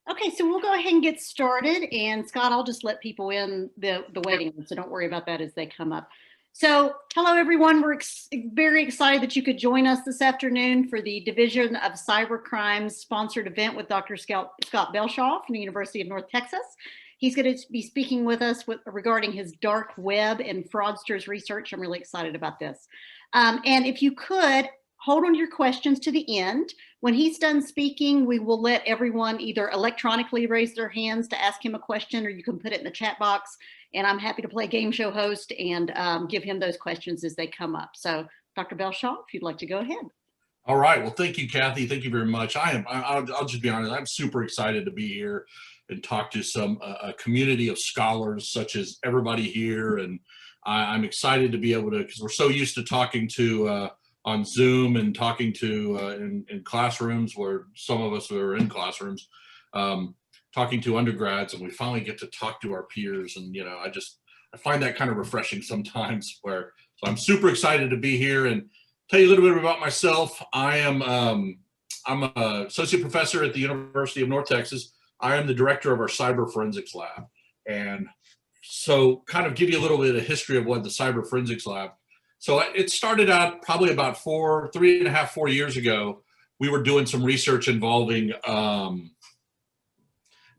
Okay, so we'll go ahead and get started. And Scott, I'll just let people in the waiting room, so don't worry about that as they come up. So, hello everyone. We're very excited that you could join us this afternoon for the Division of Cybercrimes sponsored event with Dr. Scott Belshaw from the University of North Texas. He's going to be speaking with us regarding his dark web and fraudsters research. I'm really excited about this. And if you could, hold on to your questions to the end. When he's done speaking, we will let everyone either electronically raise their hands to ask him a question, or you can put it in the chat box. And I'm happy to play game show host and give him those questions as they come up. So Dr. Belshaw, if you'd like to go ahead. All right. Well, thank you, Kathy. Thank you very much. I'll just be honest. I'm super excited to be here and talk to a community of scholars such as everybody here. And I'm excited to be able to, because we're so used to talking to on Zoom and talking to in classrooms where some of us are in classrooms, talking to undergrads, and we finally get to talk to our peers. And, I find that kind of refreshing sometimes so I'm super excited to be here and tell you a little bit about myself. I'm an associate professor at the University of North Texas. I am the director of our cyber forensics lab. And so kind of give you a little bit of history of what the cyber forensics lab. So it started out probably about 3.5, 4 years ago. We were doing some research involving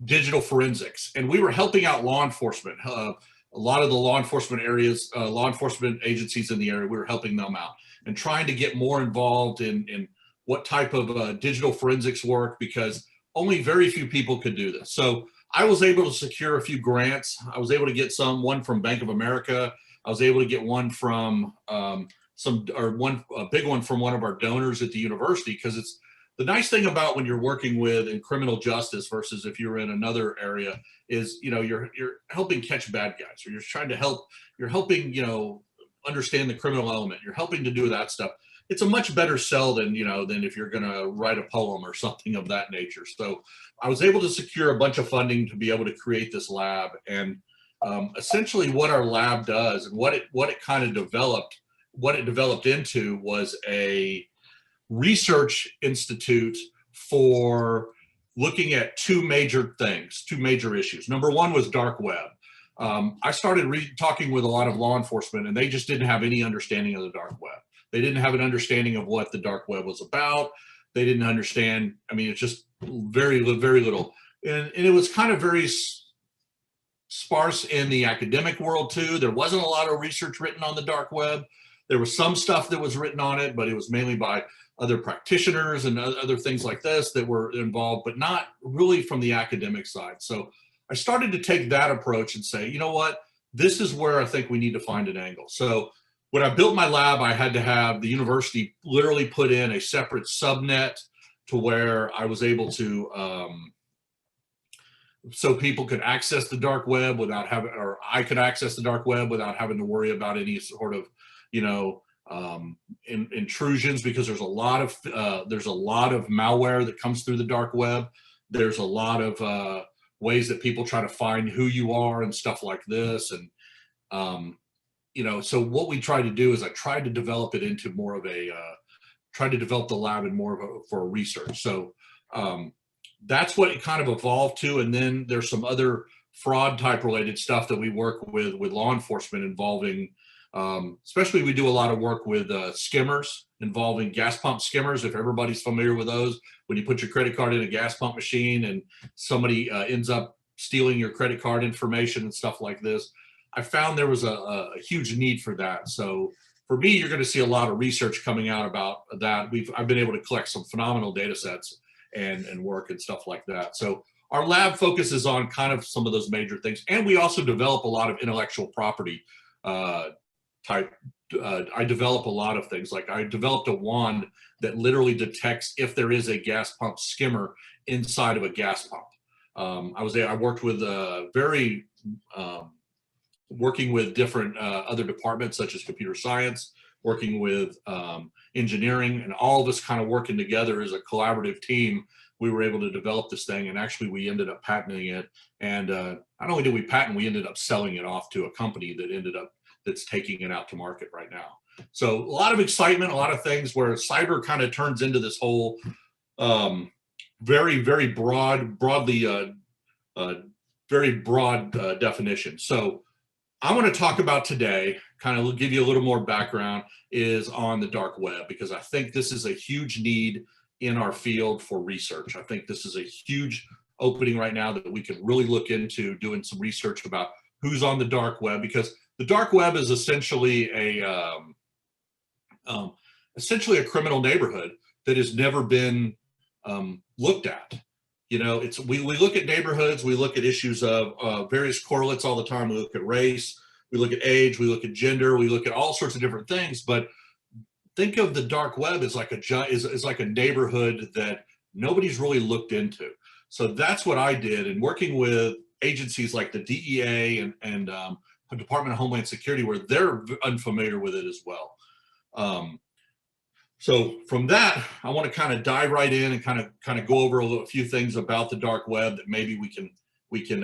digital forensics, and we were helping out law enforcement. A lot of the law enforcement areas, law enforcement agencies in the area, we were helping them out and trying to get more involved in what type of digital forensics work, because only very few people could do this. So I was able to secure a few grants. I was able to get one from Bank of America. I was able to get one from a big one from one of our donors at the university, because it's the nice thing about when you're working in criminal justice versus if you're in another area is, you're helping catch bad guys, or you're helping, understand the criminal element. You're helping to do that stuff. It's a much better sell than if you're going to write a poem or something of that nature. So I was able to secure a bunch of funding to be able to create this lab. And essentially what our lab does and what it developed into was a research institute for looking at two major issues. Number one was dark web. I started talking with a lot of law enforcement, and they just didn't have any understanding of the dark web. They didn't have an understanding of what the dark web was about. They didn't understand. I mean, it's just very, very little. And it was kind of very sparse in the academic world too. There wasn't a lot of research written on the dark web. There was some stuff that was written on it, but it was mainly by other practitioners and other things like this that were involved, but not really from the academic side. So I started to take that approach and say, you know what, this is where I think we need to find an angle. So when I built my lab, I had to have the university literally put in a separate subnet to where I was able to, so people could access the dark web without having, or I could access the dark web without having to worry about any sort of, intrusions, because there's a lot of malware that comes through the dark web. There's a lot of ways that people try to find who you are and stuff like this. And, so what we tried to do is I tried to develop it into more of tried to develop the lab in more of for research. So that's what it kind of evolved to. And then there's some other fraud type related stuff that we work with law enforcement involving, especially we do a lot of work with skimmers, involving gas pump skimmers. If everybody's familiar with those, when you put your credit card in a gas pump machine and somebody ends up stealing your credit card information and stuff like this, I found there was a huge need for that. So for me, you're going to see a lot of research coming out about that. I've been able to collect some phenomenal data sets and work and stuff like that. So our lab focuses on kind of some of those major things. And we also develop a lot of intellectual property type. I develop a lot of things. Like I developed a wand that literally detects if there is a gas pump skimmer inside of a gas pump. I worked with working with different other departments such as computer science, working with engineering, and all of us kind of working together as a collaborative team. We were able to develop this thing, and actually we ended up patenting it. And not only did we patent, we ended up selling it off to a company that's taking it out to market right now. So a lot of excitement, a lot of things where cyber kind of turns into this whole very broadly, very broad definition. So I want to talk about today, kind of give you a little more background, is on the dark web, because I think this is a huge need in our field for research. I think this is a huge opening right now that we can really look into doing some research about who's on the dark web, because the dark web is essentially a criminal neighborhood that has never been looked at. You know, we look at neighborhoods, we look at issues of various correlates all the time. We look at race, we look at age, we look at gender, we look at all sorts of different things. But think of the dark web as like a neighborhood that nobody's really looked into. So that's what I did, and working with agencies like the DEA and the Department of Homeland Security, where they're unfamiliar with it as well. So from that, I want to kind of dive right in and kind of go over a few things about the dark web that maybe we can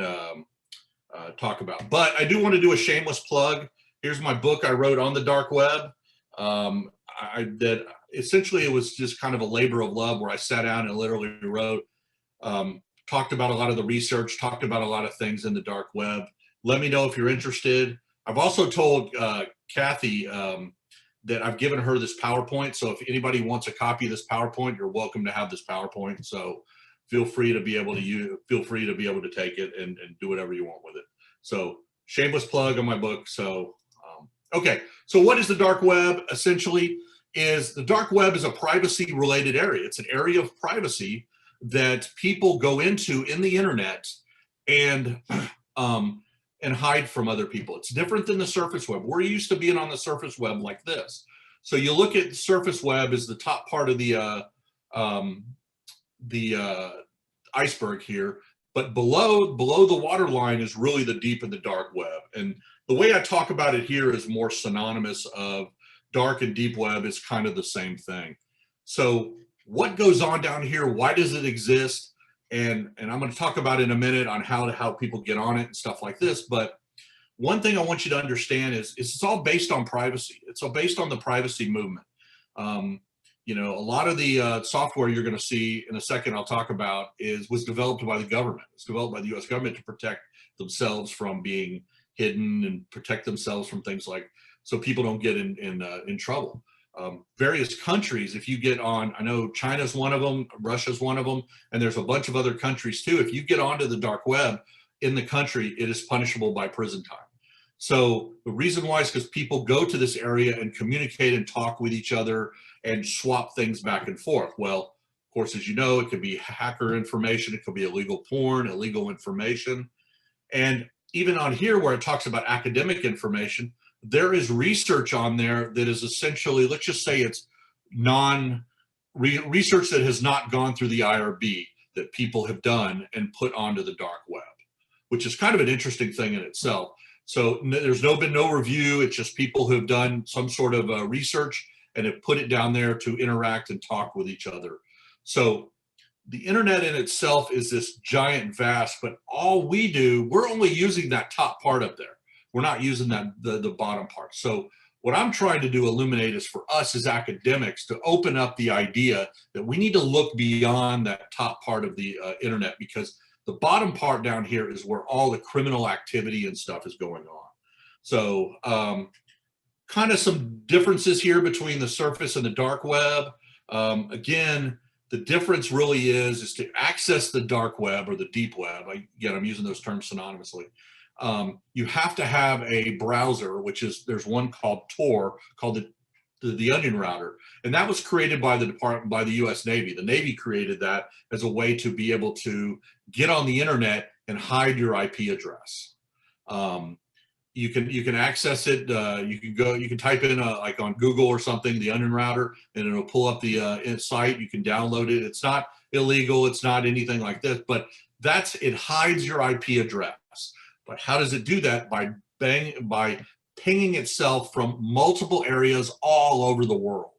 talk about. But I do want to do a shameless plug. Here's my book I wrote on the dark web. That essentially, it was just kind of a labor of love, where I sat down and literally wrote, talked about a lot of the research, talked about a lot of things in the dark web. Let me know if you're interested. I've also told Kathy that I've given her this PowerPoint. So if anybody wants a copy of this PowerPoint, you're welcome to have this PowerPoint. So feel free to be able to take it and do whatever you want with it. So shameless plug on my book. So, okay. So what is the dark web? Essentially, is the dark web is a privacy related area. It's an area of privacy that people go into in the internet and hide from other people. It's different than the surface web. We're used to being on the surface web like this. So you look at the surface web as the top part of the iceberg here, but below the waterline is really the deep and the dark web. And the way I talk about it here is more synonymous of dark and deep web is kind of the same thing. So what goes on down here? Why does it exist? And I'm going to talk about in a minute on how people get on it and stuff like this. But one thing I want you to understand is it's all based on privacy. It's all based on the privacy movement. You know, a lot of the software you're going to see in a second I'll talk about was developed by the government. It's developed by the U.S. government to protect themselves from being hidden and protect themselves from things like, so people don't get in trouble. Various countries, if you get on, I know China's one of them, Russia's one of them, and there's a bunch of other countries too. If you get onto the dark web in the country, it is punishable by prison time. So the reason why is because people go to this area and communicate and talk with each other and swap things back and forth. Well, of course, as you know, it could be hacker information, it could be illegal porn, illegal information. And even on here where it talks about academic information, there is research on there that is essentially, let's just say it's research that has not gone through the IRB that people have done and put onto the dark web, which is kind of an interesting thing in itself. So there's been no review. It's just people who have done some sort of research and have put it down there to interact and talk with each other. So the internet in itself is this giant vast, but all we do, we're only using that top part up there. We're not using the bottom part. So what I'm trying to do illuminate is for us as academics to open up the idea that we need to look beyond that top part of the internet, because the bottom part down here is where all the criminal activity and stuff is going on. So kind of some differences here between the surface and the dark web. Again, the difference really is to access the dark web or the deep web. Again, I'm using those terms synonymously. You have to have a browser, there's one called Tor, called the Onion Router, and that was created by the U.S. Navy. The Navy created that as a way to be able to get on the internet and hide your IP address. You can access it. You can type in like on Google or something, the Onion Router, and it'll pull up the site. You can download it. It's not illegal. It's not anything like this, but it hides your IP address. But how does it do that? By pinging itself from multiple areas all over the world.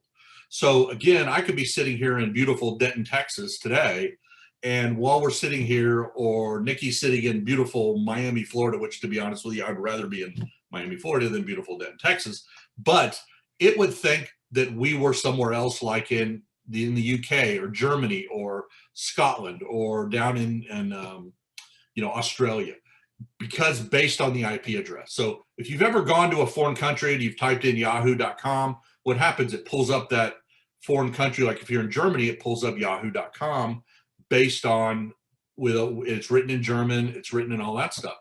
So again, I could be sitting here in beautiful Denton, Texas today, and while we're sitting here, or Nikki's sitting in beautiful Miami, Florida, which to be honest with you, I'd rather be in Miami, Florida than beautiful Denton, Texas, but it would think that we were somewhere else, like in in the UK or Germany or Scotland or down in Australia, because based on the IP address. So if you've ever gone to a foreign country and you've typed in yahoo.com, what happens? It pulls up that foreign country. Like if you're in Germany, it pulls up yahoo.com based on it's written in German, it's written in all that stuff.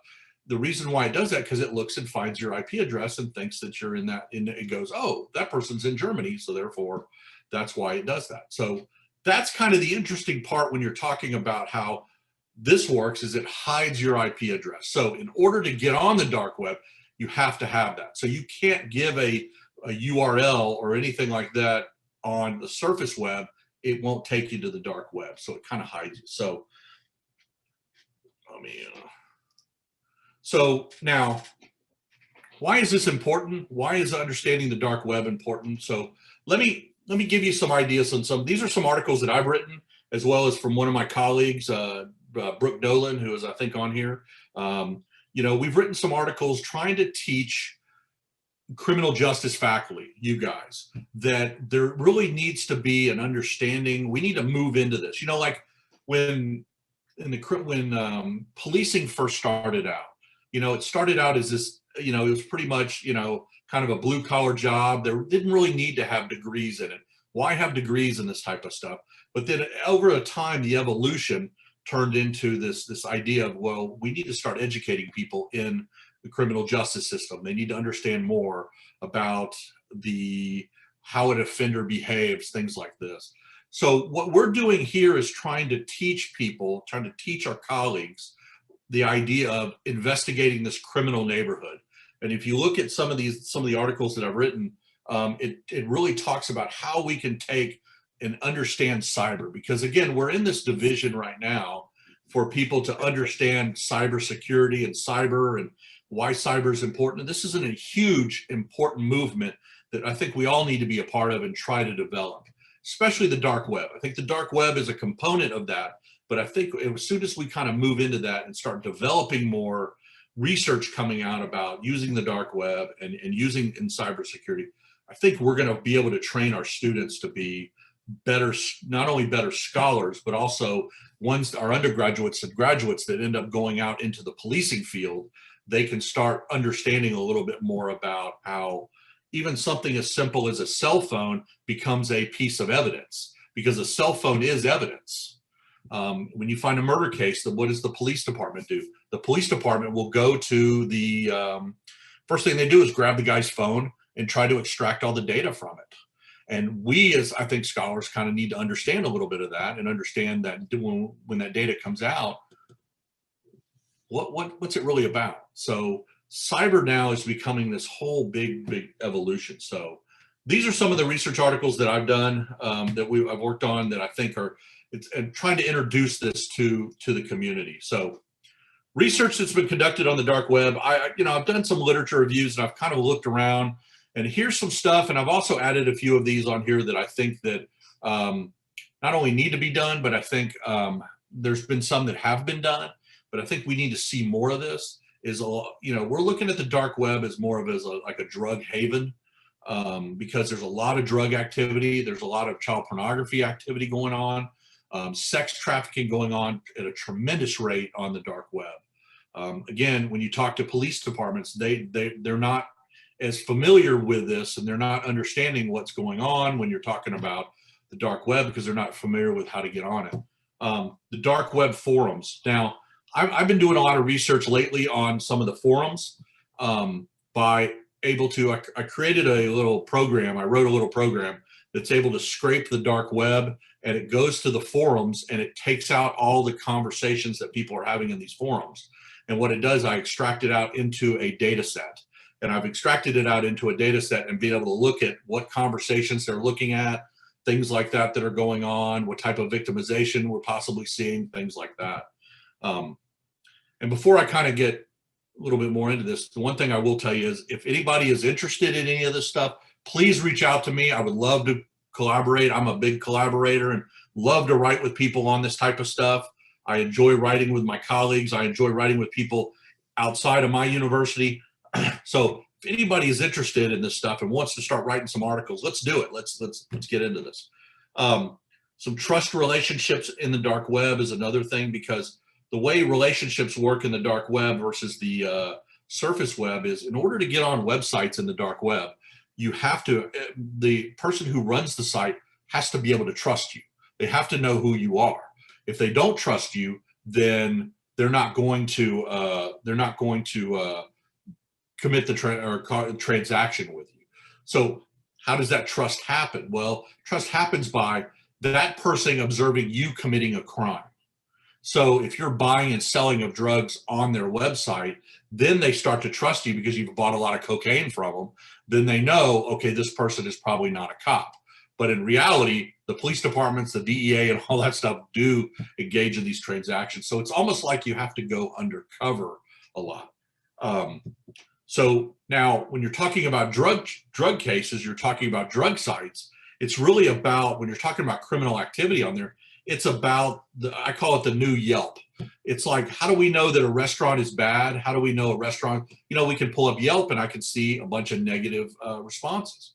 The reason why it does that, because it looks and finds your IP address and thinks that you're in that, and it goes, oh, that person's in Germany, so therefore that's why it does that. So that's kind of the interesting part when you're talking about how this works, is it hides your IP address. So in order to get on the dark web, you have to have that. So you can't give a URL or anything like that on the surface web. It won't take you to the dark web. So it kind of hides you. So so now, why is this important? Why is understanding the dark web important? So let me give you some ideas on some. These are some articles that I've written, as well as from one of my colleagues, Brooke Dolan, who is, I think, on here. We've written some articles trying to teach criminal justice faculty, you guys, that there really needs to be an understanding. We need to move into this. Like when policing first started out, it started out as this, it was pretty much, kind of a blue collar job. There didn't really need to have degrees in it. Why have degrees in this type of stuff? But then over a time, the evolution turned into this idea of, well, we need to start educating people in the criminal justice system. They need to understand more about how an offender behaves, things like this. So what we're doing here is trying to teach our colleagues the idea of investigating this criminal neighborhood. And if you look at some of the articles that I've written, it really talks about how we can take and understand cyber, because again, we're in this division right now for people to understand cybersecurity and cyber and why cyber is important. And this is a huge, important movement that I think we all need to be a part of and try to develop, especially the dark web. I think the dark web is a component of that, but I think as soon as we kind of move into that and start developing more research coming out about using the dark web and using in cybersecurity, I think we're going to be able to train our students to be better, not only better scholars, but also our undergraduates and graduates that end up going out into the policing field. They can start understanding a little bit more about how even something as simple as a cell phone becomes a piece of evidence, because a cell phone is evidence. When you find a murder case, what does the police department do? The police department will go to the first thing they do is grab the guy's phone and try to extract all the data from it. And we, as I think scholars, kind of need to understand a little bit of that and understand that when that data comes out, what's it really about? So cyber now is becoming this whole big evolution. So these are some of the research articles that I've done, that I've worked on, that I think and trying to introduce this to the community. So research that's been conducted on the dark web. I've done some literature reviews and I've kind of looked around, and here's some stuff. And I've also added a few of these on here that I think that not only need to be done, but I think there's been some that have been done, but I think we need to see more of this. We're looking at the dark web as more of like a drug haven, because there's a lot of drug activity. There's a lot of child pornography activity going on, sex trafficking going on at a tremendous rate on the dark web. Again, when you talk to police departments, they're not as familiar with this, and they're not understanding what's going on when you're talking about the dark web, because they're not familiar with how to get on it. The dark web forums. Now, I've been doing a lot of research lately on some of the forums. I created a little program. I wrote a little program that's able to scrape the dark web, and it goes to the forums and it takes out all the conversations that people are having in these forums. And what it does, I extract it out into a data set. And I've extracted it out into a data set and being able to look at what conversations they're looking at, things like that are going on, what type of victimization we're possibly seeing, things like that. And before I kind of get a little bit more into this, the one thing I will tell you is, if anybody is interested in any of this stuff, please reach out to me. I would love to collaborate. I'm a big collaborator and love to write with people on this type of stuff. I enjoy writing with my colleagues. I enjoy writing with people outside of my university. So if anybody is interested in this stuff and wants to start writing some articles, let's do it. Let's get into this. Some trust relationships in the dark web is another thing, because the way relationships work in the dark web versus the surface web is, in order to get on websites in the dark web, you have to, the person who runs the site has to be able to trust you. They have to know who you are. If they don't trust you, then they're not going to commit the transaction with you. So how does that trust happen? Well, trust happens by that person observing you committing a crime. So if you're buying and selling of drugs on their website, then they start to trust you because you've bought a lot of cocaine from them. Then they know, okay, this person is probably not a cop. But in reality, the police departments, the DEA, and all that stuff do engage in these transactions. So it's almost like you have to go undercover a lot. So now, when you're talking about drug cases, you're talking about drug sites. It's really about, when you're talking about criminal activity on there, it's about I call it the new Yelp. It's like, how do we know that a restaurant is bad? How do we know a restaurant? We can pull up Yelp and I can see a bunch of negative responses.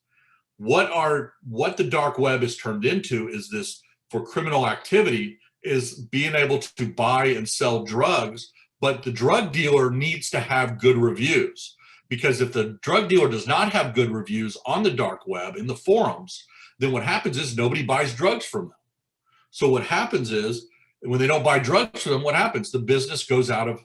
What the dark web is turned into is this, for criminal activity, is being able to buy and sell drugs, but the drug dealer needs to have good reviews. Because if the drug dealer does not have good reviews on the dark web, in the forums, then what happens is nobody buys drugs from them. So what happens is, when they don't buy drugs from them, what happens? The business goes out.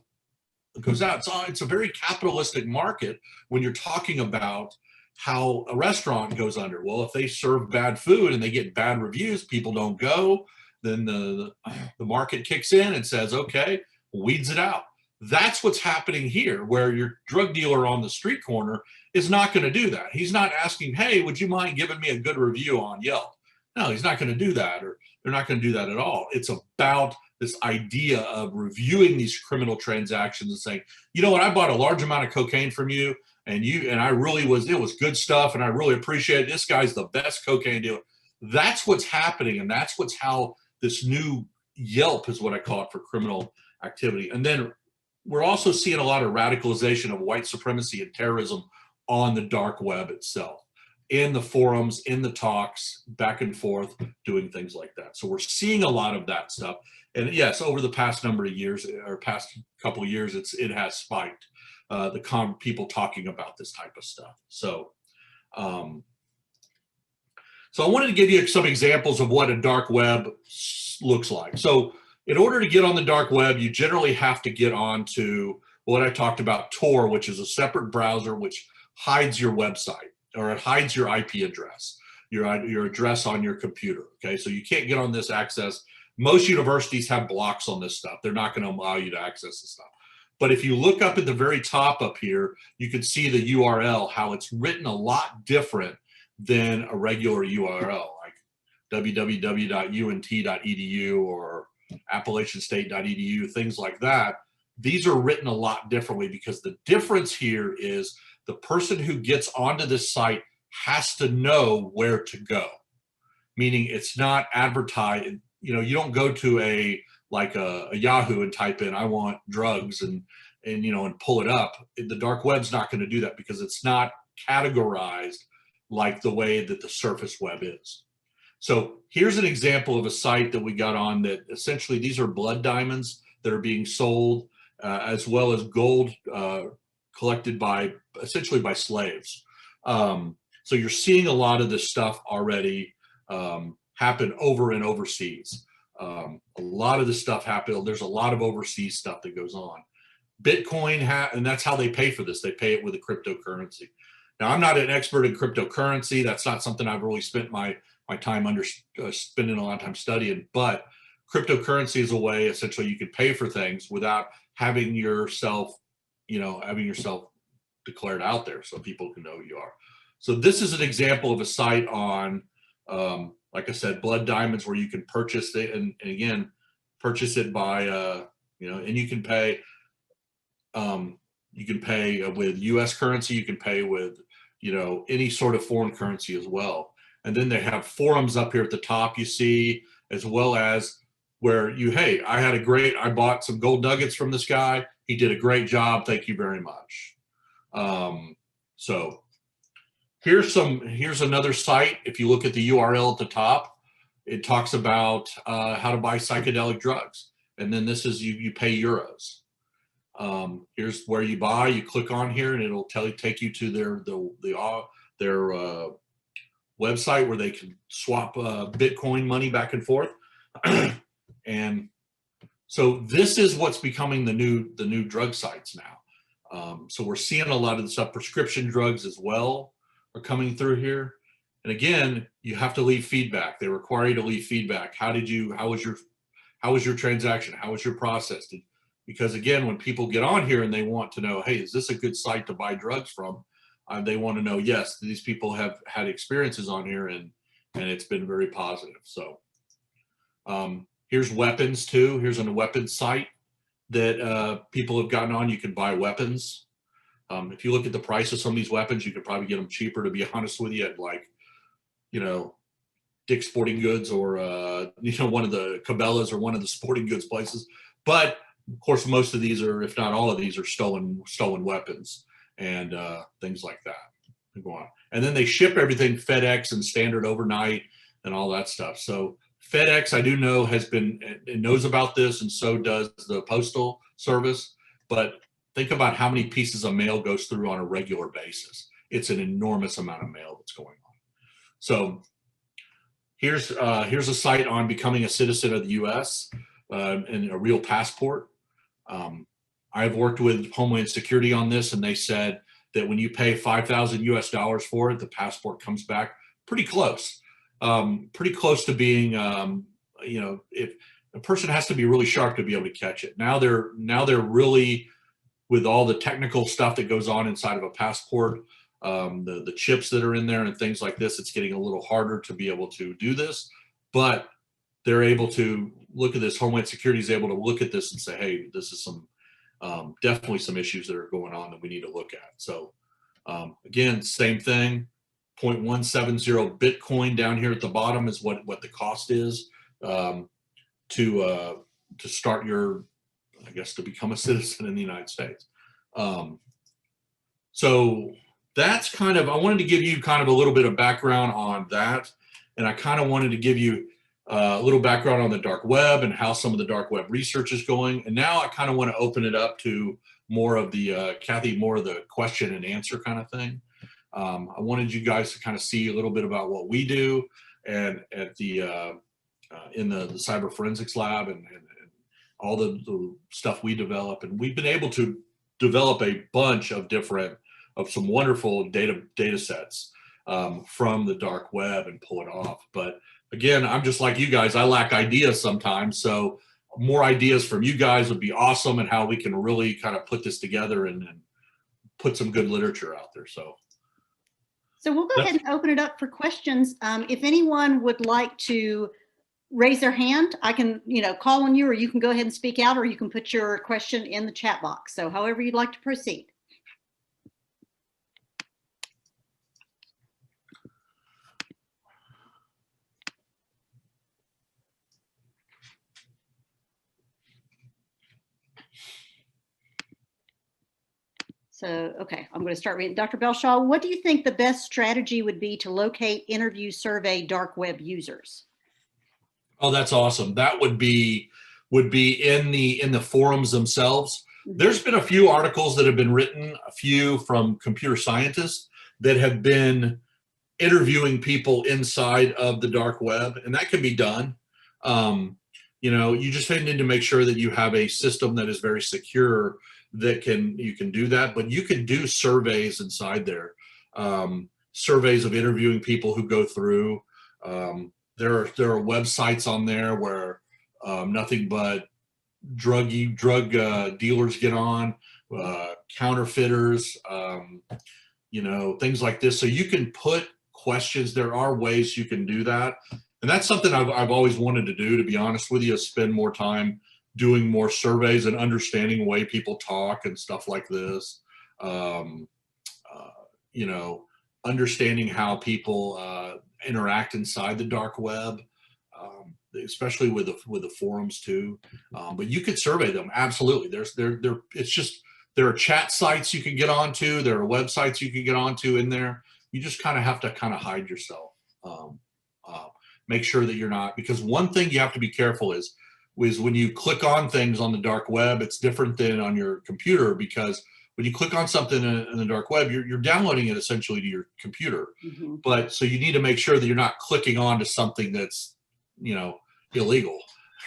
It's a very capitalistic market when you're talking about how a restaurant goes under. Well, if they serve bad food and they get bad reviews, people don't go, then the market kicks in and says, okay, weeds it out. That's what's happening here, where your drug dealer on the street corner is not going to do that. He's not asking, hey, would you mind giving me a good review on Yelp? No, he's not going to do that, or they're not going to do that at all. It's about this idea of reviewing these criminal transactions and saying, you know what, I bought a large amount of cocaine from you, and I really it was good stuff, and I really appreciate it. This guy's the best cocaine dealer. That's what's happening, and that's how this new Yelp is, what I call it, for criminal activity. And then we're also seeing a lot of radicalization of white supremacy and terrorism on the dark web itself, in the forums, in the talks, back and forth, doing things like that. So we're seeing a lot of that stuff. And yes, over the past number of years, or past couple of years, it has spiked, people talking about this type of stuff. So I wanted to give you some examples of what a dark web looks like. So in order to get on the dark web, you generally have to get onto what I talked about, Tor, which is a separate browser which hides your website, or it hides your IP address, your address on your computer. Okay, so you can't get on this access. Most universities have blocks on this stuff. They're not going to allow you to access this stuff. But if you look up at the very top up here, you can see the URL, how it's written a lot different than a regular URL, like www.unt.edu or appalachianstate.edu, things like that. These are written a lot differently, because the difference here is the person who gets onto this site has to know where to go. Meaning, it's not advertised. You don't go to a Yahoo and type in, I want drugs, and pull it up. The dark web's not going to do that, because it's not categorized like the way that the surface web is. So here's an example of a site that we got on, that essentially these are blood diamonds that are being sold, as well as gold collected essentially by slaves. So you're seeing a lot of this stuff already happen over and overseas. A lot of this stuff happen. There's a lot of overseas stuff that goes on. Bitcoin, and that's how they pay for this. They pay it with a cryptocurrency. Now, I'm not an expert in cryptocurrency. That's not something I've really spent my time spending a lot of time studying. But cryptocurrency is a way, essentially, you can pay for things without having yourself declared out there, so people can know who you are. So this is an example of a site on, like I said, blood diamonds, where you can purchase it, and again, purchase it by, and you can pay. You can pay with U.S. currency. You can pay with, any sort of foreign currency as well. And then they have forums up here at the top, you see, as well as where I bought some gold nuggets from this guy. He did a great job. Thank you very much. So here's another site. If you look at the URL at the top, it talks about how to buy psychedelic drugs. And then this is you pay euros. Here's where you buy. You click on here, and it'll take you to their website where they can swap Bitcoin money back and forth. And so this is what's becoming the new drug sites now. So we're seeing a lot of the stuff. Prescription drugs as well are coming through here. And again, you have to leave feedback. They require you to leave feedback. How was your transaction? How was your process? Because again, when people get on here and they want to know, hey, is this a good site to buy drugs from? They want to know, yes, these people have had experiences on here, and it's been very positive. So here's weapons too. Here's a weapons site that people have gotten on. You can buy weapons. If you look at the price of some of these weapons, you could probably get them cheaper, to be honest with you, at like, Dick's Sporting Goods or one of the Cabela's or one of the sporting goods places. But of course, most of these are, if not all of these, are stolen weapons and things like that. Go on. And then they ship everything FedEx and standard overnight and all that stuff. So FedEx, I do know, knows about this, and so does the Postal Service. But think about how many pieces of mail goes through on a regular basis. It's an enormous amount of mail that's going on. So here's a site on becoming a citizen of the U.S. And a real passport. I've worked with Homeland Security on this, and they said that when you pay $5,000 for it, the passport comes back pretty close to being, if a person has to be really sharp to be able to catch it. Now they're really, with all the technical stuff that goes on inside of a passport, the chips that are in there and things like this, it's getting a little harder to be able to do this, but they're able to look at this. Homeland Security is able to look at this and say, hey, this is definitely some issues that are going on that we need to look at. So again, same thing, 0.170 Bitcoin down here at the bottom is what the cost is to start to become a citizen in the United States. So that's I wanted to give you kind of a little bit of background on that. And I kind of wanted to give you a little background on the dark web and how some of the dark web research is going. And now I kind of want to open it up to more of the, Kathy, more of the question and answer kind of thing. I wanted you guys to kind of see a little bit about what we do and at in the cyber forensics lab and all the stuff we develop. And we've been able to develop a bunch of some wonderful data sets from the dark web and pull it off. But again, I'm just like you guys. I lack ideas sometimes. So more ideas from you guys would be awesome, and how we can really kind of put this together and put some good literature out there. So we'll go ahead and open it up for questions. If anyone would like to raise their hand, I can, call on you, or you can go ahead and speak out, or you can put your question in the chat box. So however you'd like to proceed. So, okay, I'm going to start reading. Dr. Belshaw, what do you think the best strategy would be to locate, interview, survey dark web users? Oh, that's awesome. That would be in the forums themselves. Mm-hmm. There's been a few articles that have been written, a few from computer scientists that have been interviewing people inside of the dark web, and that can be done. You just need to make sure that you have a system that is very secure that you can do that, but you can do surveys inside there, surveys of interviewing people who go through. There are websites on there where nothing but drug dealers get on, counterfeiters, things like this. So you can put questions. There are ways you can do that, and that's something I've always wanted to do. To be honest with you, is spend more time doing more surveys and understanding the way people talk and stuff like this. Understanding how people interact inside the dark web, especially with the forums too. But you could survey them, absolutely. There are chat sites you can get onto. There are websites you can get onto in there. You just kind of have to hide yourself. make sure that you're not, because one thing you have to be careful is when you click on things on the dark web, it's different than on your computer, because when you click on something in the dark web, you're downloading it essentially to your computer. Mm-hmm. But so you need to make sure that you're not clicking on to something that's, illegal,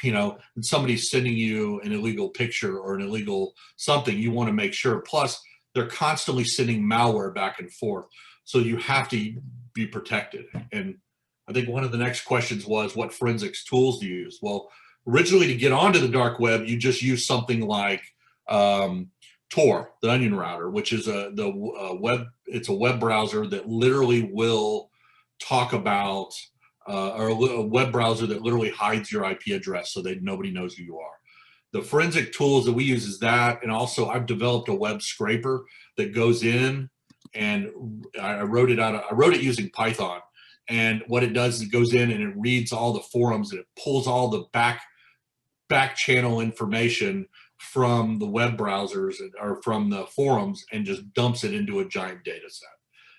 and somebody's sending you an illegal picture or an illegal something. You want to make sure. Plus, they're constantly sending malware back and forth. So you have to be protected. And I think one of the next questions was, what forensics tools do you use? Well, originally, to get onto the dark web, you just use something like Tor, the onion router, which is it's a web browser that literally will talk about, or a web browser that literally hides your IP address so that nobody knows who you are. The forensic tools that we use is that, and also I've developed a web scraper that goes in, and I wrote it using Python. And what it does is it goes in and it reads all the forums, and it pulls all the back channel information from the web browsers or from the forums and just dumps it into a giant data set.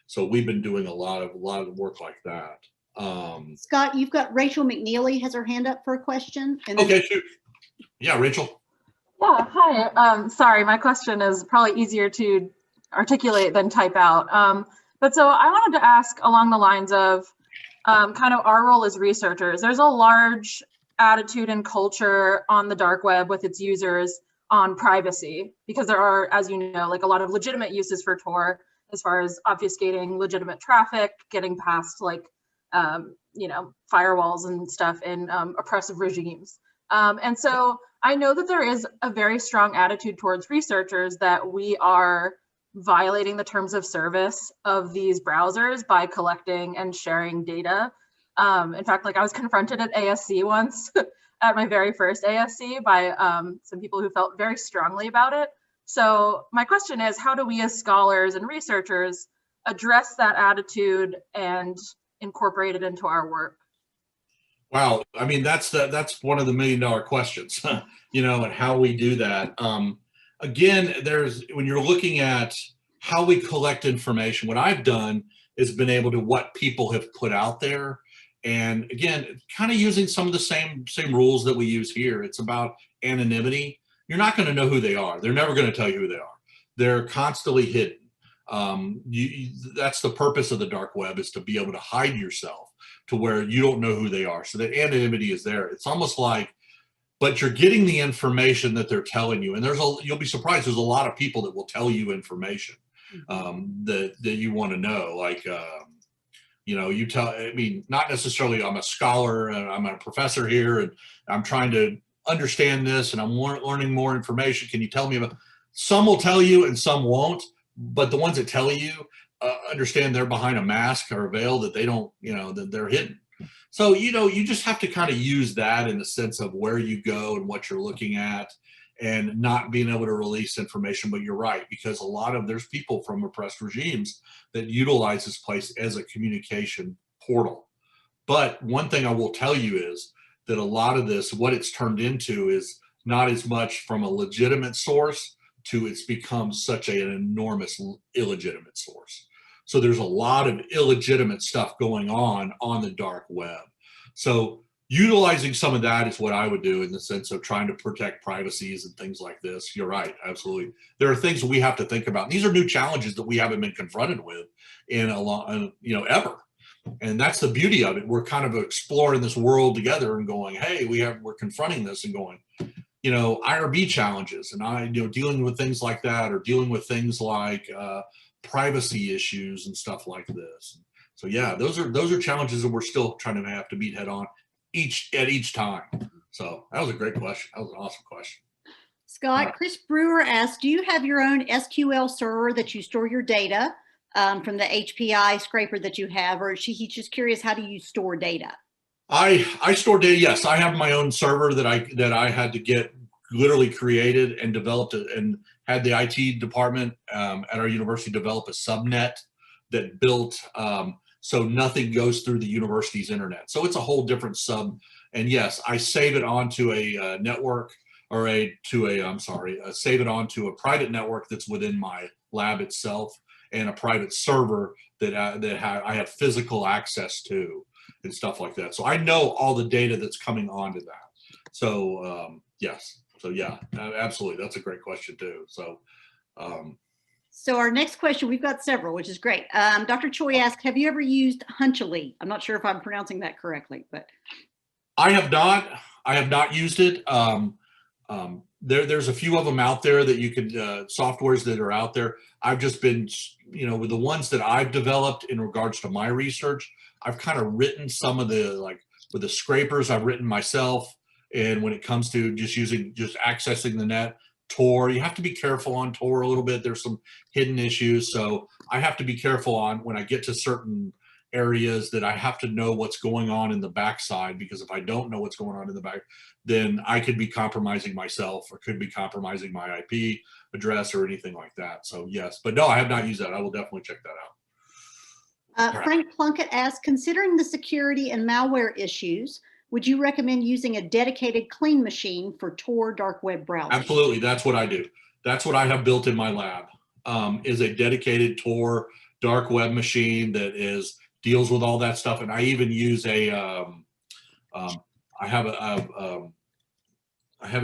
So we've been doing a lot of work like that. Scott, you've got Rachel McNeely has her hand up for a question. And okay, shoot. Yeah, Rachel. Yeah, hi. Sorry, my question is probably easier to articulate than type out. But so I wanted to ask along the lines of kind of our role as researchers. There's a large attitude and culture on the dark web with its users on privacy, because there are, as you know, like a lot of legitimate uses for Tor as far as obfuscating legitimate traffic, getting past like, firewalls and stuff in oppressive regimes. And so I know that there is a very strong attitude towards researchers that we are violating the terms of service of these browsers by collecting and sharing data. In fact, like I was confronted at ASC once, at my very first ASC, by some people who felt very strongly about it. So my question is, how do we as scholars and researchers address that attitude and incorporate it into our work? Wow, I mean, that's one of the $1 million questions, and how we do that. Again, when you're looking at how we collect information, what I've done is been able to what people have put out there. And again, kind of using some of the same rules that we use here. It's about anonymity. You're not going to know who they are. They're never going to tell you who they are. They're constantly hidden. That's the purpose of the dark web, is to be able to hide yourself to where you don't know who they are. So that anonymity is there. It's almost like, but you're getting the information that they're telling you. And you'll be surprised. There's a lot of people that will tell you information that you want to know. Like, not necessarily I'm a scholar and I'm a professor here and I'm trying to understand this and I'm learning more information. Can you tell me about? Some will tell you and some won't, but the ones that tell you understand they're behind a mask or a veil that they don't, that they're hidden. So, you just have to kind of use that in the sense of where you go and what you're looking at and not being able to release information. But you're right, because there's people from oppressed regimes that utilize this place as a communication portal. But one thing I will tell you is that a lot of this, what it's turned into is not as much from a legitimate source to it's become such an enormous illegitimate source. So there's a lot of illegitimate stuff going on the dark web. So utilizing some of that is what I would do in the sense of trying to protect privacies and things like this. You're right, absolutely. There are things that we have to think about. And these are new challenges that we haven't been confronted with in a long, ever. And that's the beauty of it. We're kind of exploring this world together and going, hey, we're confronting this and going, IRB challenges and dealing with things like that, or dealing with things like privacy issues and stuff like this. So yeah, those are challenges that we're still trying to have to meet head on each time. So that was a great question. That was an awesome question. Scott, Chris Brewer asked, do you have your own SQL server that you store your data from the HPI scraper that you have, or he's just curious, how do you store data? I store data. Yes, I have my own server that I had to get literally created and developed and had the IT department at our university develop a subnet that built so nothing goes through the university's internet. So it's a whole different sub. And yes, I save it onto a network or save it onto a private network that's within my lab itself, and a private server that I have physical access to. and stuff like that. So I know all the data that's coming onto that. So yes, so yeah, absolutely, that's a great question too. So. So our next question, we've got several, which is great. Dr. Choi asked, have you ever used Hunchily? I'm not sure if I'm pronouncing that correctly, but. I have not. I have not used it. There's a few of them out there that you could, softwares that are out there. I've just been, with the ones that I've developed in regards to my research, I've kind of written some of the, like with the scrapers I've written myself. And when it comes to just accessing the net, Tor, you have to be careful on Tor a little bit. There's some hidden issues. So I have to be careful on when I get to certain areas that I have to know what's going on in the backside, because if I don't know what's going on in the back, then I could be compromising myself or could be compromising my IP address or anything like that. So yes, but no, I have not used that. I will definitely check that out. Frank Plunkett asked, considering the security and malware issues, would you recommend using a dedicated clean machine for Tor dark web browsing? Absolutely, that's what I do. That's what I have built in my lab, is a dedicated Tor dark web machine that deals with all that stuff. And I even use I have it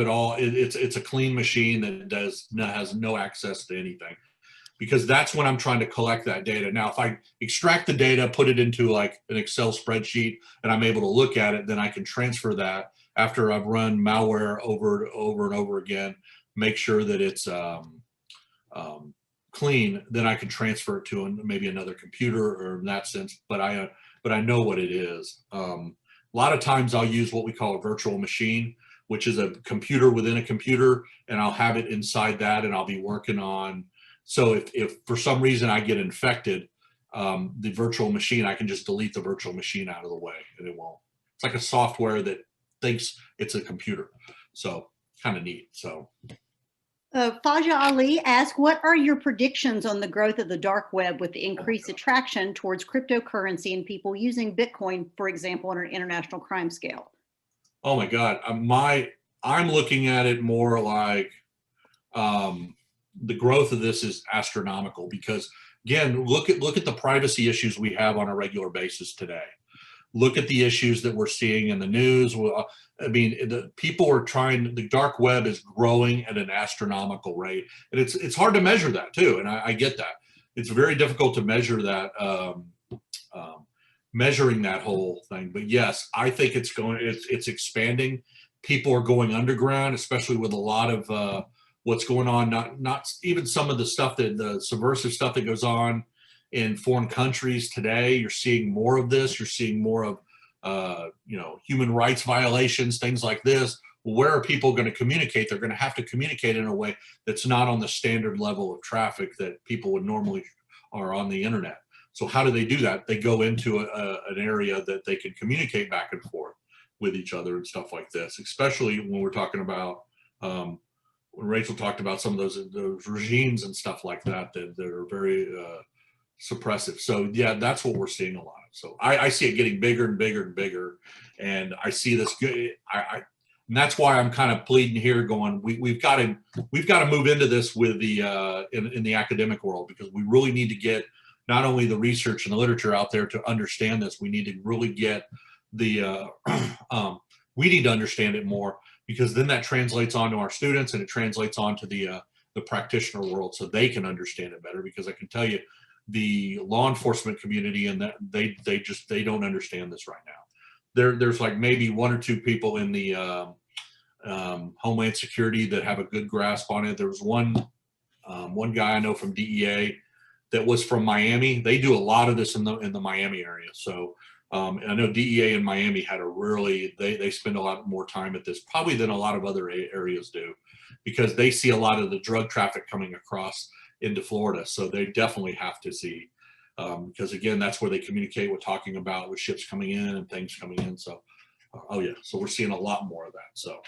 all. It's a clean machine that has no access to anything, because that's when I'm trying to collect that data. Now, if I extract the data, put it into like an Excel spreadsheet, and I'm able to look at it, then I can transfer that after I've run malware over and over again, make sure that it's clean, then I can transfer it to maybe another computer, or in that sense, but I know what it is. A lot of times I'll use what we call a virtual machine, which is a computer within a computer, and I'll have it inside that, and I'll be working on. So if for some reason I get infected, the virtual machine, I can just delete the virtual machine out of the way, and it won't. It's like a software that thinks it's a computer. So kind of neat. So. Faja Ali asked, what are your predictions on the growth of the dark web with the increased attraction towards cryptocurrency and people using Bitcoin, for example, on an international crime scale? Oh my God, I'm looking at it more like the growth of this is astronomical, because again, look at the privacy issues we have on a regular basis today. Look at the issues that we're seeing in the news. I mean, the dark web is growing at an astronomical rate, and it's hard to measure that too. And I get that. It's very difficult to measure that, measuring that whole thing. But yes, I think it's expanding. People are going underground, especially with a lot of what's going on. Not even some of the stuff the subversive stuff that goes on in foreign countries today. You're seeing more of this. You're seeing more of, human rights violations, things like this. Where are people going to communicate? They're going to have to communicate in a way that's not on the standard level of traffic that people would normally are on the internet. So how do they do that? They go into an area that they can communicate back and forth with each other and stuff like this, especially when we're talking about, when Rachel talked about some of those regimes and stuff like that that are very, suppressive. So yeah, that's what we're seeing a lot of. So I see it getting bigger and bigger and bigger, and I see this good. And that's why I'm kind of pleading here, going, we've got to move into this with the in the academic world, because we really need to get not only the research and the literature out there to understand this. We need to really get the we need to understand it more, because then that translates onto our students, and it translates onto the practitioner world, so they can understand it better. Because I can tell you, the law enforcement community and that they don't understand this right now. There's like maybe one or two people in the Homeland Security that have a good grasp on it. There was one guy I know from DEA that was from Miami. They do a lot of this in the Miami area. So and I know DEA in Miami had they spend a lot more time at this probably than a lot of other areas do, because they see a lot of the drug traffic coming across into Florida. So they definitely have to see, because again, that's where they communicate with talking about with ships coming in and things coming in. So, oh yeah, so we're seeing a lot more of that. So.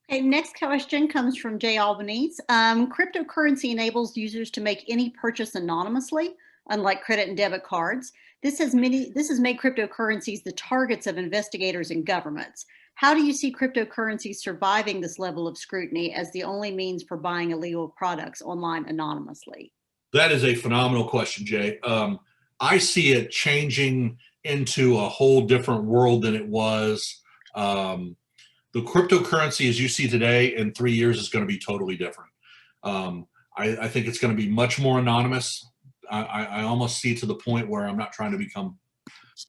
Okay, next question comes from Jay Albanese. Cryptocurrency enables users to make any purchase anonymously, unlike credit and debit cards. This has made cryptocurrencies the targets of investigators and governments. How do you see cryptocurrencies surviving this level of scrutiny as the only means for buying illegal products online anonymously? That is a phenomenal question, Jay. I see it changing into a whole different world than it was. The cryptocurrency as you see today in 3 years is going to be totally different. I think it's going to be much more anonymous. I almost see to the point where I'm not trying to become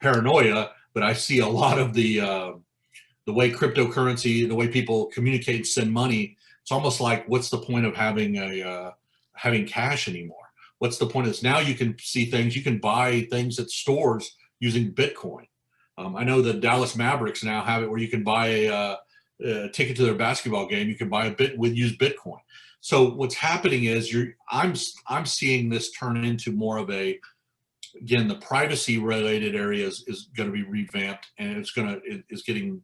paranoia, but I see a lot of the way cryptocurrency, the way people communicate and send money. It's almost like, what's the point of having having cash anymore? What's the point of this? Now you can see things, you can buy things at stores using Bitcoin. I know the Dallas Mavericks now have it where you can buy a ticket to their basketball game. You can buy use Bitcoin. So what's happening is I'm seeing this turn into more of a, again, the privacy related areas is going to be revamped, and it's getting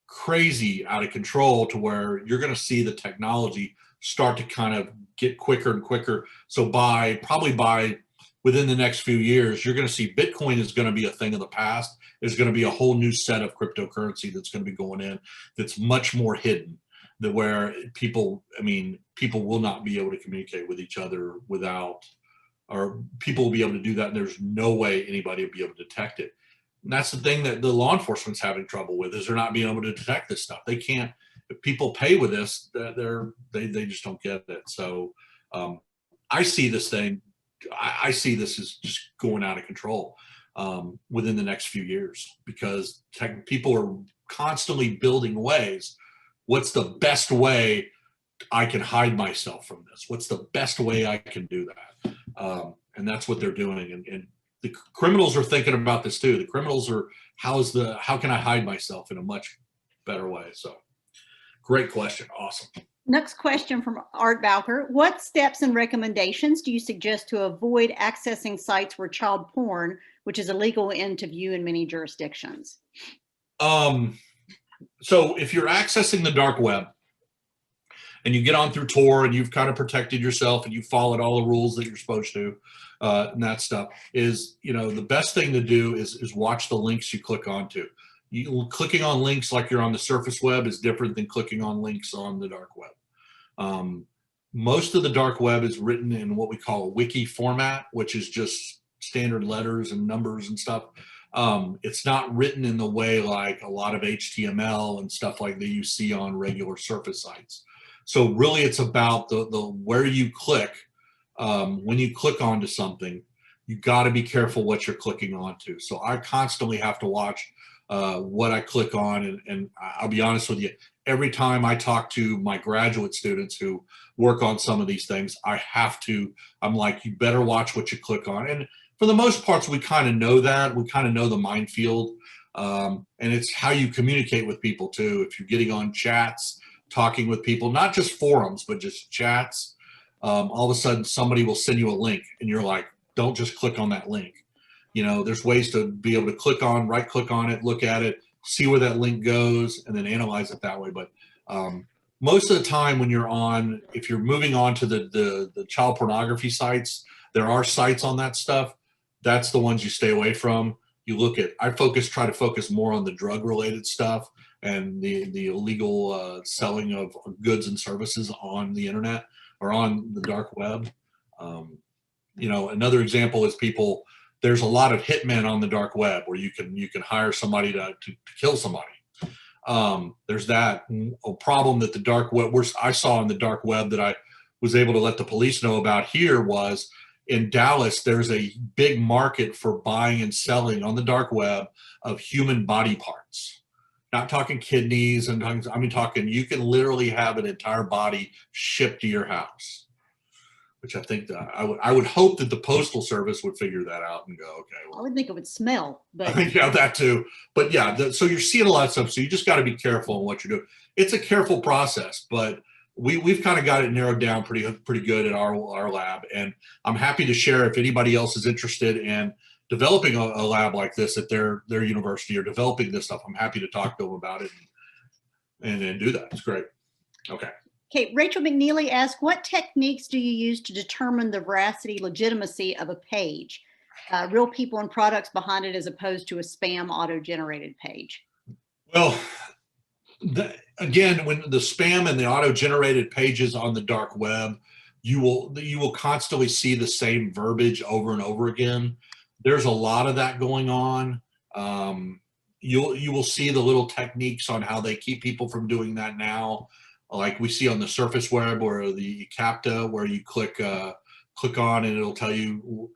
crazy out of control to where you're going to see the technology start to kind of get quicker and quicker. So probably by within the next few years, you're going to see Bitcoin is going to be a thing of the past. There's going to be a whole new set of cryptocurrency that's going to be going in that's much more hidden, that where people will not be able to communicate with each other without, or people will be able to do that, and there's no way anybody will be able to detect it. And that's the thing that the law enforcement's having trouble with, is they're not being able to detect this stuff. They can't, if people pay with this, they just don't get it. So I see this thing, I see this as just going out of control within the next few years, because people are constantly building ways. What's the best way I can hide myself from this? What's the best way I can do that? And that's what they're doing. And the criminals are thinking about this too. The criminals are, how can I hide myself in a much better way? So great question. Awesome. Next question from Art Bowker. What steps and recommendations do you suggest to avoid accessing sites where child porn, which is illegal into view in many jurisdictions? So if you're accessing the dark web and you get on through Tor and you've kind of protected yourself and you followed all the rules that you're supposed to, and that stuff is, the best thing to do is watch the links you click onto. Clicking on links like you're on the surface web is different than clicking on links on the dark web. Most of the dark web is written in what we call a wiki format, which is just standard letters and numbers and stuff. It's not written in the way like a lot of HTML and stuff like that you see on regular surface sites. So really it's about the where you click. When you click onto something, you got to be careful what you're clicking onto. So I constantly have to watch what I click on, and I'll be honest with you, every time I talk to my graduate students who work on some of these things, I'm like, you better watch what you click on. And for the most part, we kind of know that. We kind of know the minefield. And it's how you communicate with people too. If you're getting on chats, talking with people, not just forums, but just chats, all of a sudden somebody will send you a link and you're like, don't just click on that link. There's ways to be able to right click on it, look at it, see where that link goes, and then analyze it that way. But most of the time when if you're moving on to the child pornography sites, there are sites on that stuff. That's the ones you stay away from. You look at, try to focus more on the drug related stuff and the illegal selling of goods and services on the internet or on the dark web. Another example is there's a lot of hitmen on the dark web where you can hire somebody to kill somebody. There's that. A problem that the dark web, I saw in the dark web that I was able to let the police know about here was in Dallas, there's a big market for buying and selling on the dark web of human body parts. Not talking kidneys talking, you can literally have an entire body shipped to your house. Which I think that I would hope that the Postal Service would figure that out and go, okay. Well, I would think it would smell, but yeah, that too. But yeah, so you're seeing a lot of stuff. So you just got to be careful in what you're doing. It's a careful process, but we've kind of got it narrowed down pretty good at our lab. And I'm happy to share if anybody else is interested in developing a lab like this at their university or developing this stuff. I'm happy to talk to them about it and do that. It's great. Okay. Okay, Rachel McNeely asked, what techniques do you use to determine the veracity, legitimacy of a page? Real people and products behind it as opposed to a spam auto-generated page? Well, again, when the spam and the auto-generated pages on the dark web, you will constantly see the same verbiage over and over again. There's a lot of that going on. You will see the little techniques on how they keep people from doing that now, like we see on the surface web or the CAPTA, where you click on and it'll tell you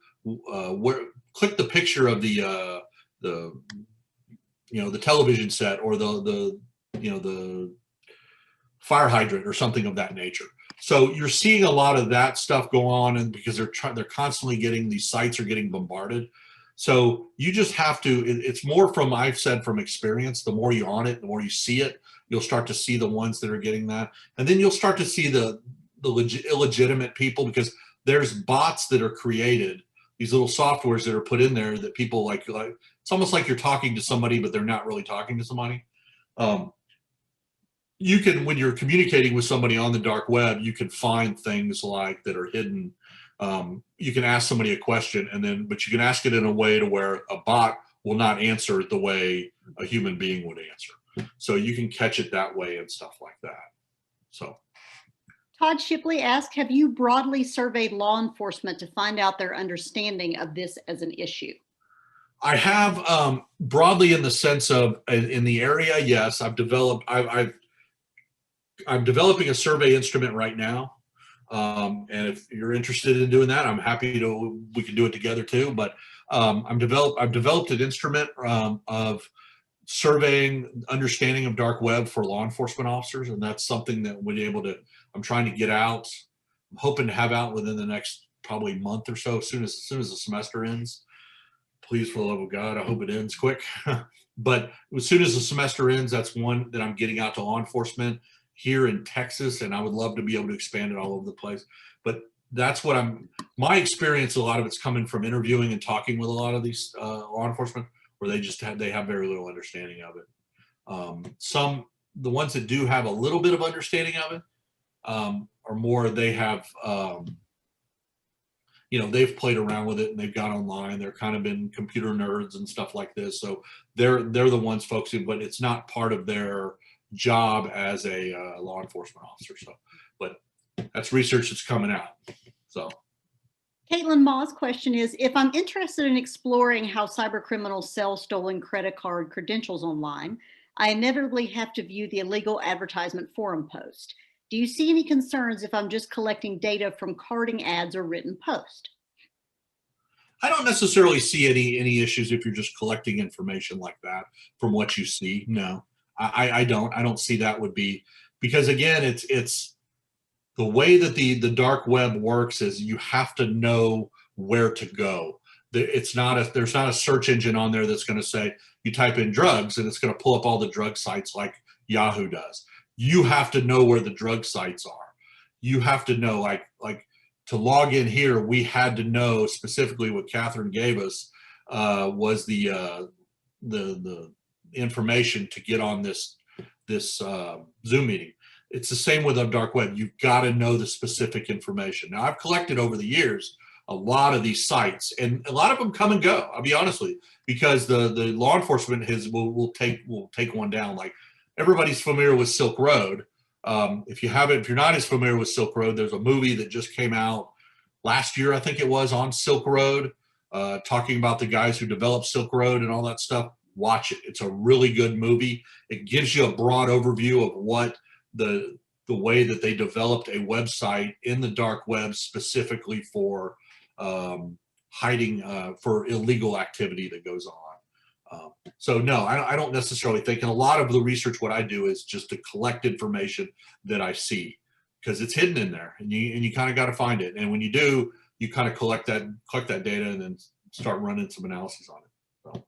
click the picture of the the television set or the fire hydrant or something of that nature. So you're seeing a lot of that stuff go on, and because they're constantly getting, these sites are getting bombarded. So you just have to, it's more from, I've said from experience, the more you're on it, the more you see it, you'll start to see the ones that are getting that. And then you'll start to see the illegitimate people, because there's bots that are created, these little softwares that are put in there that people like it's almost like you're talking to somebody, but they're not really talking to somebody. You can, when you're communicating with somebody on the dark web, you can find things like that are hidden. You can ask somebody a question, but you can ask it in a way to where a bot will not answer it the way a human being would answer. So you can catch it that way and stuff like that. So. Todd Shipley asked, have you broadly surveyed law enforcement to find out their understanding of this as an issue? I have broadly, in the sense of in the area, yes. I'm developing a survey instrument right now. And if you're interested in doing that, I'm happy to, we can do it together too. But I've developed an instrument of surveying understanding of dark web for law enforcement officers. And that's something that I'm trying to get out. I'm hoping to have out within the next probably month or so, as soon as the semester ends. Please, for the love of God, I hope it ends quick. But as soon as the semester ends, that's one that I'm getting out to law enforcement here in Texas, and I would love to be able to expand it all over the place. But that's what my experience, a lot of it's coming from interviewing and talking with a lot of these law enforcement, where they have very little understanding of it. The ones that do have a little bit of understanding of it are more, they have, they've played around with it and they've got online. They're kind of been computer nerds and stuff like this. So they're the ones focusing, but it's not part of their job as a law enforcement officer. So, but that's research that's coming out. So. Caitlin Ma's question is, if I'm interested in exploring how cyber criminals sell stolen credit card credentials online, I inevitably have to view the illegal advertisement forum post. Do you see any concerns if I'm just collecting data from carding ads or written post? I don't necessarily see any issues if you're just collecting information like that from what you see. No, I don't see that would be, because again, it's the way that the dark web works is you have to know where to go. There's not a search engine on there that's going to say, you type in drugs and it's going to pull up all the drug sites like Yahoo does. You have to know where the drug sites are. You have to know, like to log in here, we had to know specifically what Catherine gave us was the information to get on this Zoom meeting. It's the same with our dark web. You've got to know the specific information. Now, I've collected over the years a lot of these sites, and a lot of them come and go. I'll be honest with you, because the law enforcement will take one down. Like, everybody's familiar with Silk Road. If you're not as familiar with Silk Road, there's a movie that just came out last year, I think it was, on Silk Road, talking about the guys who developed Silk Road and all that stuff. Watch it. It's a really good movie. It gives you a broad overview of what the way that they developed a website in the dark web specifically for hiding for illegal activity that goes on. So no, I don't necessarily think, and a lot of the research, what I do is just to collect information that I see, because it's hidden in there, and you kind of got to find it. And when you do, you kind of collect that data and then start running some analysis on it. So.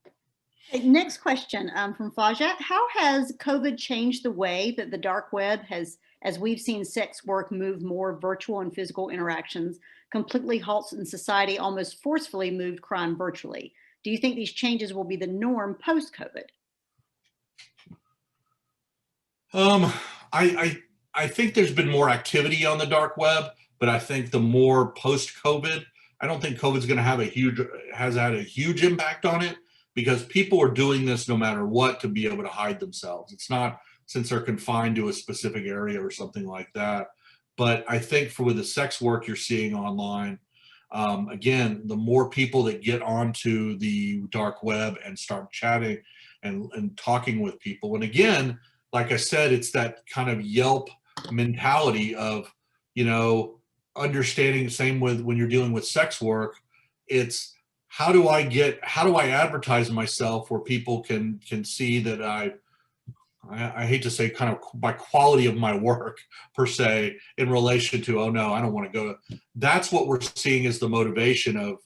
Okay, next question from Fajat. How has COVID changed the way that the dark web has, as we've seen sex work move more virtual and physical interactions, completely halts in society, almost forcefully moved crime virtually? Do you think these changes will be the norm post-COVID? I think there's been more activity on the dark web, but I think the more post-COVID, I don't think COVID's going to has had a huge impact on it, because people are doing this no matter what to be able to hide themselves. It's not since they're confined to a specific area or something like that. But I think with the sex work you're seeing online, Again, the more people that get onto the dark web and start chatting and talking with people. And again, like I said, it's that kind of Yelp mentality of, you know, understanding, same with when you're dealing with sex work. It's how do I advertise myself where people can see that I hate to say kind of by quality of my work per se in relation to, oh no, I don't want to go. That's what we're seeing as the motivation of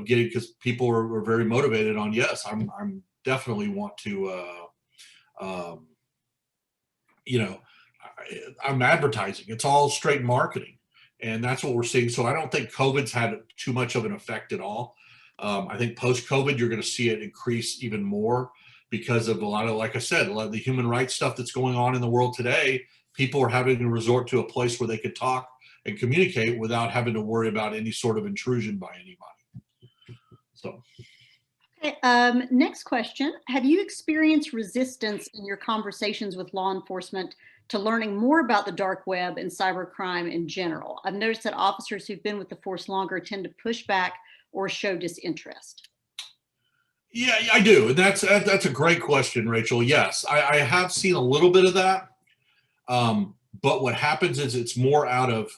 getting, because people are very motivated on, yes, I'm definitely want to, you know, I'm advertising. It's all straight marketing. And that's what we're seeing. So I don't think COVID's had too much of an effect at all. I think post-COVID, you're going to see it increase even more because of a lot of, like I said, a lot of the human rights stuff that's going on in the world today. People are having to resort to a place where they could talk and communicate without having to worry about any sort of intrusion by anybody. So. Okay, next question. Have you experienced resistance in your conversations with law enforcement to learning more about the dark web and cybercrime in general? I've noticed that officers who've been with the force longer tend to push back or show disinterest. Yeah, I do. And that's a great question, Rachel. Yes, I have seen a little bit of that. But what happens is it's more out of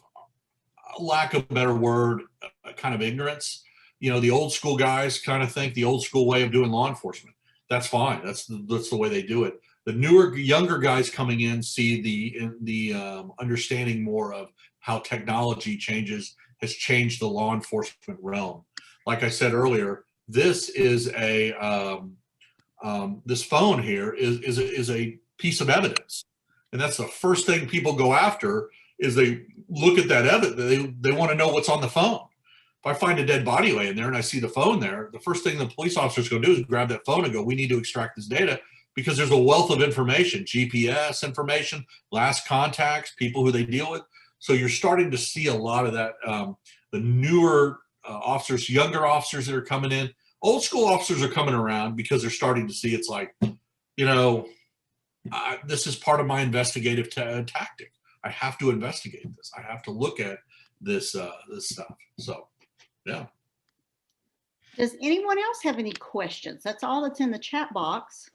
lack of a better word, kind of ignorance. You know, the old school guys kind of think the old school way of doing law enforcement. That's fine. That's the way they do it. The newer, younger guys coming in see the understanding more of how technology has changed the law enforcement realm. Like I said earlier, this is this phone here is a piece of evidence, and that's the first thing people go after. Is they look at that evidence. They want to know what's on the phone. If I find a dead body laying there and I see the phone there, the first thing the police officer's going to do is grab that phone and go, we need to extract this data, because there's a wealth of information, GPS information, last contacts, people who they deal with. So you're starting to see a lot of that. The newer officers, younger officers that are coming in, old school officers are coming around because they're starting to see it's like, you know, this is part of my investigative tactic. I have to investigate this. I have to look at this stuff. So, yeah. Does anyone else have any questions? That's all that's in the chat box.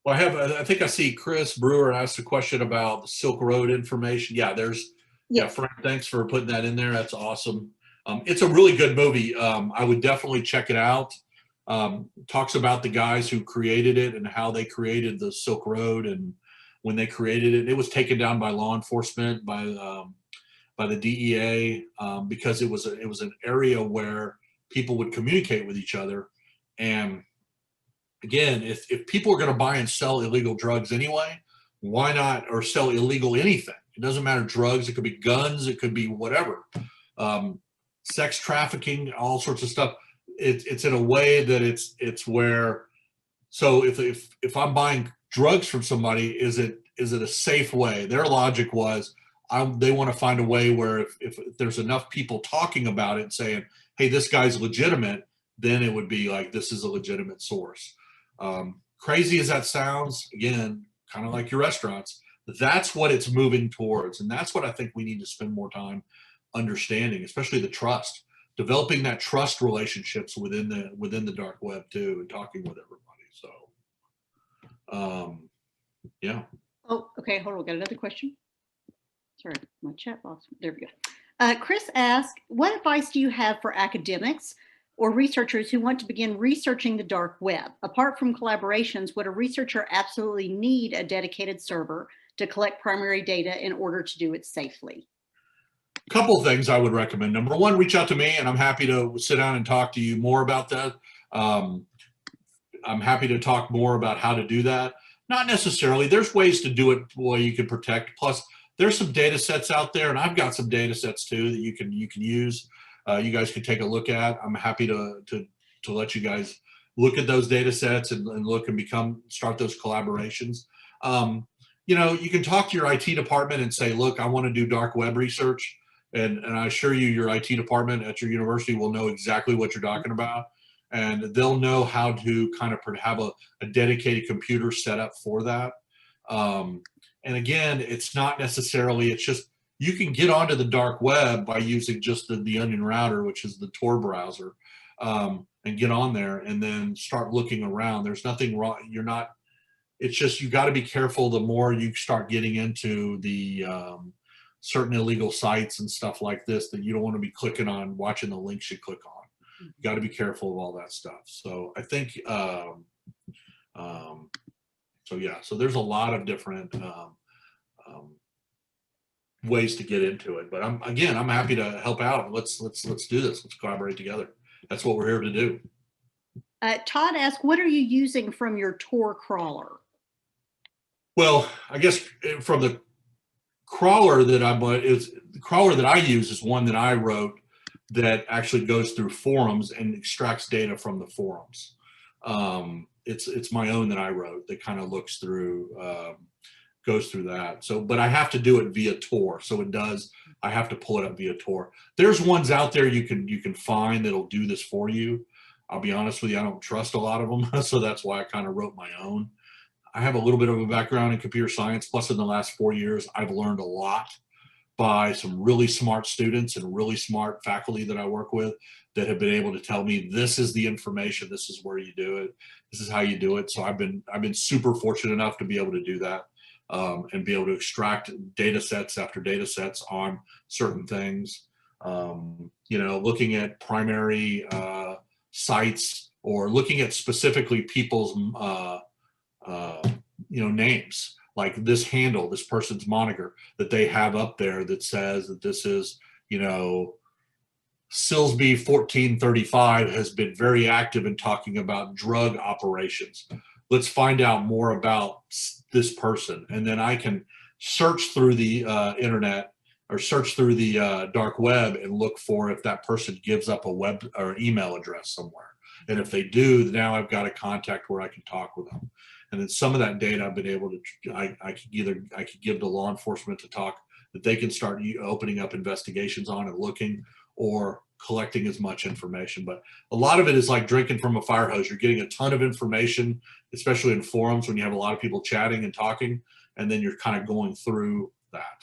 Well, I think I see Chris Brewer asked a question about the Silk Road information. Yeah, yeah, Frank, thanks for putting that in there. That's awesome. It's a really good movie. I would definitely check it out. Talks about the guys who created it and how they created the Silk Road, and when they created it, it was taken down by law enforcement, by the DEA, because it was an area where people would communicate with each other. And again, if people are going to buy and sell illegal drugs anyway, why not, or sell illegal anything? It doesn't matter, drugs, it could be guns, it could be whatever. Sex trafficking, all sorts of stuff. It's in a way that it's where, so if I'm buying drugs from somebody, is it a safe way? Their logic was, they want to find a way where if there's enough people talking about it saying, hey, this guy's legitimate, then it would be like, this is a legitimate source. Crazy as that sounds, again, kind of like your restaurants, that's what it's moving towards. And that's what I think we need to spend more time understanding, especially the trust, developing that trust relationships within the dark web too, and talking with everybody. So, yeah. Oh, okay, hold on, we got another question. Sorry, my chat box, there we go. Chris asked, what advice do you have for academics or researchers who want to begin researching the dark web? Apart from collaborations, would a researcher absolutely need a dedicated server to collect primary data in order to do it safely? A couple of things I would recommend. Number one, reach out to me, and I'm happy to sit down and talk to you more about that. I'm happy to talk more about how to do that. Not necessarily. There's ways to do it where you can protect. Plus, there's some data sets out there, and I've got some data sets too that you can use. You guys can take a look at. I'm happy to let you guys look at those data sets and look and start those collaborations. You know, you can talk to your IT department and say, look, I want to do dark web research. And I assure you, your IT department at your university will know exactly what you're talking about. And they'll know how to kind of have a dedicated computer set up for that. And again, it's not necessarily, it's just, you can get onto the dark web by using just the Onion router, which is the Tor browser, and get on there and then start looking around. There's nothing wrong. It's just, you got to be careful the more you start getting into the certain illegal sites and stuff like this, that you don't want to be clicking on, watching the links you click on. You got to be careful of all that stuff. So I think, so yeah, so there's a lot of different ways to get into it, but I'm happy to help out. Let's do this. Let's collaborate together. That's what we're here to do. Todd asked, what are you using from your Tor crawler? Well, I guess from the crawler that the crawler that I use is one that I wrote that actually goes through forums and extracts data from the forums. It's my own that I wrote that kind of looks through, goes through that. So, but I have to do it via Tor. So I have to pull it up via Tor. There's ones out there you can find that'll do this for you. I'll be honest with you, I don't trust a lot of them. So that's why I kind of wrote my own. I have a little bit of a background in computer science, plus in the last 4 years, I've learned a lot by some really smart students and really smart faculty that I work with that have been able to tell me, this is the information, this is where you do it, this is how you do it. So I've been super fortunate enough to be able to do that, and be able to extract data sets after data sets on certain things. Looking at primary sites, or looking at specifically people's names, like this handle, this person's moniker that they have up there that says that this is, Silsby 1435 has been very active in talking about drug operations. Let's find out more about this person. And then I can search through the internet, or search through the dark web, and look for if that person gives up a web or email address somewhere. And if they do, now I've got a contact where I can talk with them. And then some of that data I've been able to, I could give to law enforcement to talk, that they can start opening up investigations on and looking, or collecting as much information. But a lot of it is like drinking from a fire hose. You're getting a ton of information, especially in forums when you have a lot of people chatting and talking, and then you're kind of going through that.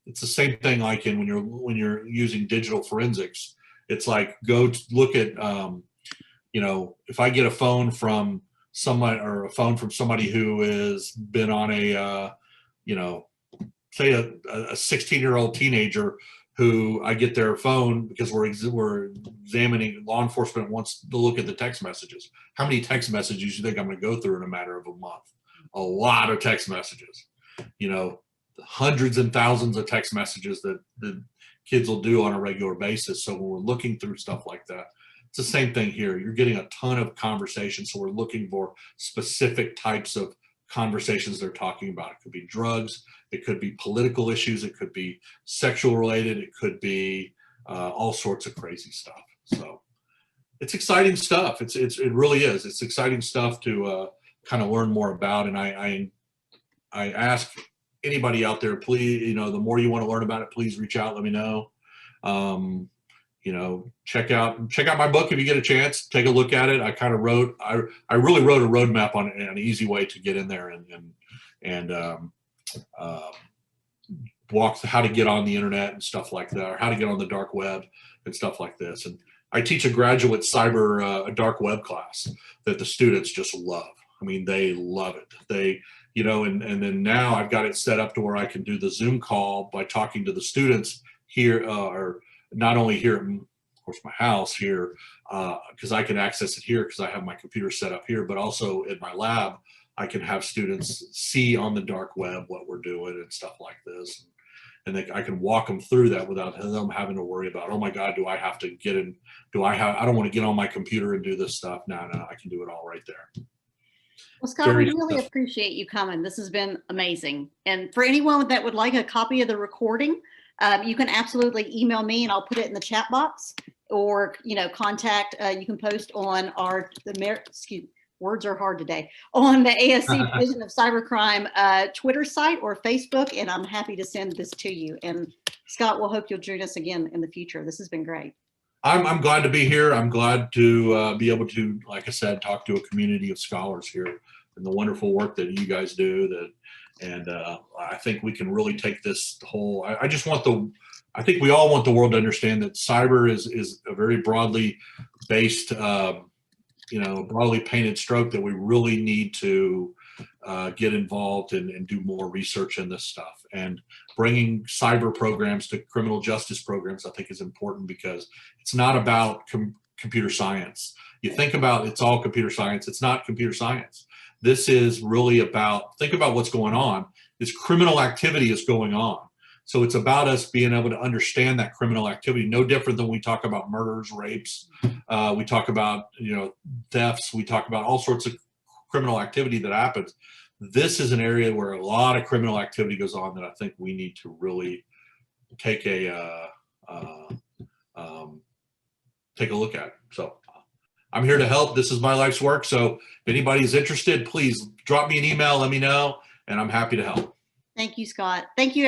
It's the same thing like when you're using digital forensics. It's like, go look at, if I get a phone from somebody, or a phone from somebody who has been on a, say a 16-year-old teenager, who I get their phone because we're examining, law enforcement wants to look at the text messages. How many text messages do you think I'm going to go through in a matter of a month? A lot of text messages, hundreds and thousands of text messages that the kids will do on a regular basis. So when we're looking through stuff like that, it's the same thing here. You're getting a ton of conversations. So we're looking for specific types of conversations they're talking about. It could be drugs, it could be political issues, it could be sexual related, it could be all sorts of crazy stuff. So it's exciting stuff. It really is. It's exciting stuff to kind of learn more about. And I ask anybody out there, please, the more you want to learn about it, please reach out, let me know. Check out my book if you get a chance. Take a look at it. I kind of I really wrote a roadmap on an easy way to get in there and walk how to get on the internet and stuff like that, or how to get on the dark web and stuff like this. And I teach a graduate cyber a dark web class that the students just love. I mean, they love it. They, and then now I've got it set up to where I can do the Zoom call by talking to the students here, or not only here at, of course, my house here, because I can access it here because I have my computer set up here, but also in my lab, I can have students see on the dark web what we're doing and stuff like this. And I can walk them through that without them having to worry about, oh my God, do I have to get in? I don't want to get on my computer and do this stuff. No, I can do it all right there. Well, Scott, we really appreciate you coming. This has been amazing. And for anyone that would like a copy of the recording, you can absolutely email me and I'll put it in the chat box, or, contact, you can post on words are hard today, on the ASC Division of Cybercrime Twitter site or Facebook, and I'm happy to send this to you. And Scott, we'll hope you'll join us again in the future. This has been great. I'm glad to be here. I'm glad to be able to, like I said, talk to a community of scholars here, and the wonderful work that you guys do, And I think we can really take this whole, I think we all want the world to understand that cyber is a very broadly based, broadly painted stroke that we really need to get involved and do more research in this stuff. And bringing cyber programs to criminal justice programs, I think, is important because it's not about computer science. You think about it's all computer science. It's not computer science. This is really about, think about what's going on. This criminal activity is going on. So it's about us being able to understand that criminal activity, no different than we talk about murders, rapes. We talk about, thefts. We talk about all sorts of criminal activity that happens. This is an area where a lot of criminal activity goes on that I think we need to really take a look at. So I'm here to help. This is my life's work. So if anybody's interested, please drop me an email, let me know, and I'm happy to help. Thank you, Scott. Thank you.